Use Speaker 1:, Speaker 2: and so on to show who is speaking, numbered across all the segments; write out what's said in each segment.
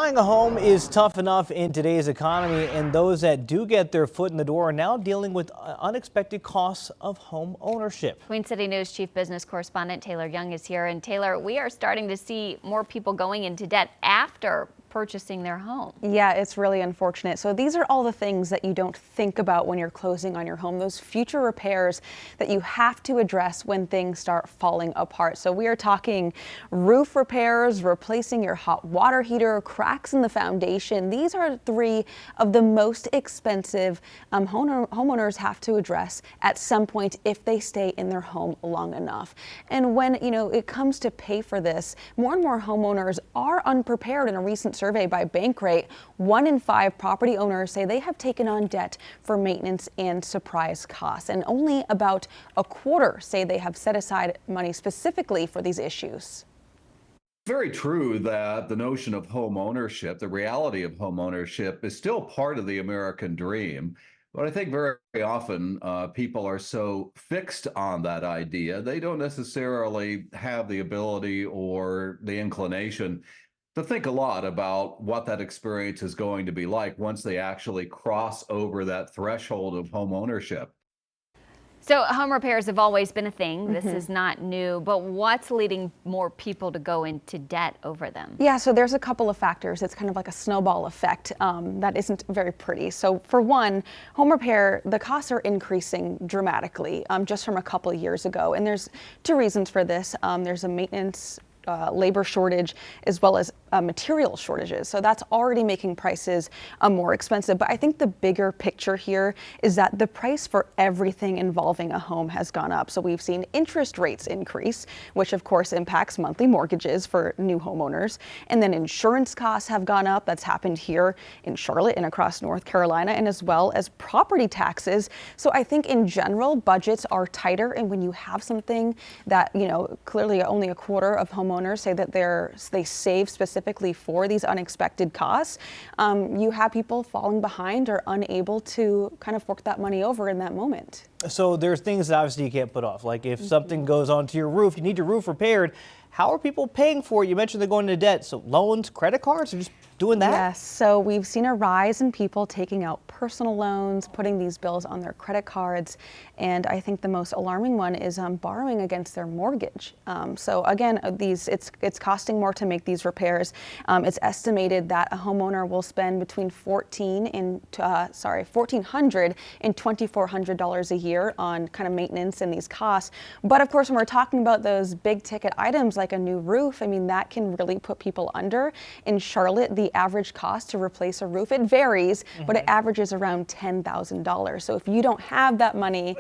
Speaker 1: Buying a home is tough enough in today's economy, and those that do get their foot in the door are now dealing with unexpected costs of home ownership.
Speaker 2: Queen City News Chief Business Correspondent Taylor Young is here. And Taylor, we are starting to see more people going into debt after purchasing their home.
Speaker 3: Yeah, it's really unfortunate. So these are all the things that you don't think about when you're closing on your home, those future repairs that you have to address when things start falling apart. So we are talking roof repairs, replacing your hot water heater, cracks in the foundation. These are three of the most expensive homeowners have to address at some point if they stay in their home long enough. And when it comes to pay for this, more and more homeowners are unprepared. In a recent survey by Bankrate, 1 in 5 property owners say they have taken on debt for maintenance and surprise costs, and only about a quarter say they have set aside money specifically for these issues.
Speaker 4: Very true that the notion of home ownership, the reality of home ownership, is still part of the American dream. But I think very often people are so fixed on that idea, they don't necessarily have the ability or the inclination to think a lot about what that experience is going to be like once they actually cross over that threshold of home ownership.
Speaker 2: So home repairs have always been a thing. This is not new, but what's leading more people to go into debt over them?
Speaker 3: Yeah, so there's a couple of factors. It's kind of like a snowball effect that isn't very pretty. So for one, home repair, the costs are increasing dramatically just from a couple of years ago. And there's two reasons for this. There's a maintenance labor shortage as well as material shortages. So that's already making prices more expensive. But I think the bigger picture here is that the price for everything involving a home has gone up. So we've seen interest rates increase, which of course impacts monthly mortgages for new homeowners. And then insurance costs have gone up. That's happened here in Charlotte and across North Carolina, and as well as property taxes. So I think in general, budgets are tighter. And when you have something that, clearly only a quarter of homeowners say that they save specifically for these unexpected costs, you have people falling behind or unable to kind of fork that money over in that moment.
Speaker 1: So there's things that obviously you can't put off. Like if something goes onto your roof, you need your roof repaired. How are people paying for it? You mentioned they're going into debt. So loans, credit cards, or just doing that?
Speaker 3: Yes, so we've seen a rise in people taking out personal loans, putting these bills on their credit cards. And I think the most alarming one is borrowing against their mortgage. So again, it's costing more to make these repairs. It's estimated that a homeowner will spend between $1,400 and $2,400 a year on kind of maintenance and these costs. But of course, when we're talking about those big ticket items like a new roof, I mean, that can really put people under. In Charlotte, the average cost to replace a roof, it varies, but it averages around $10,000. So if you don't have that money,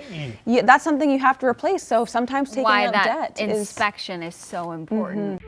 Speaker 3: that's something you have to replace. So sometimes taking out debt
Speaker 2: inspection is so important.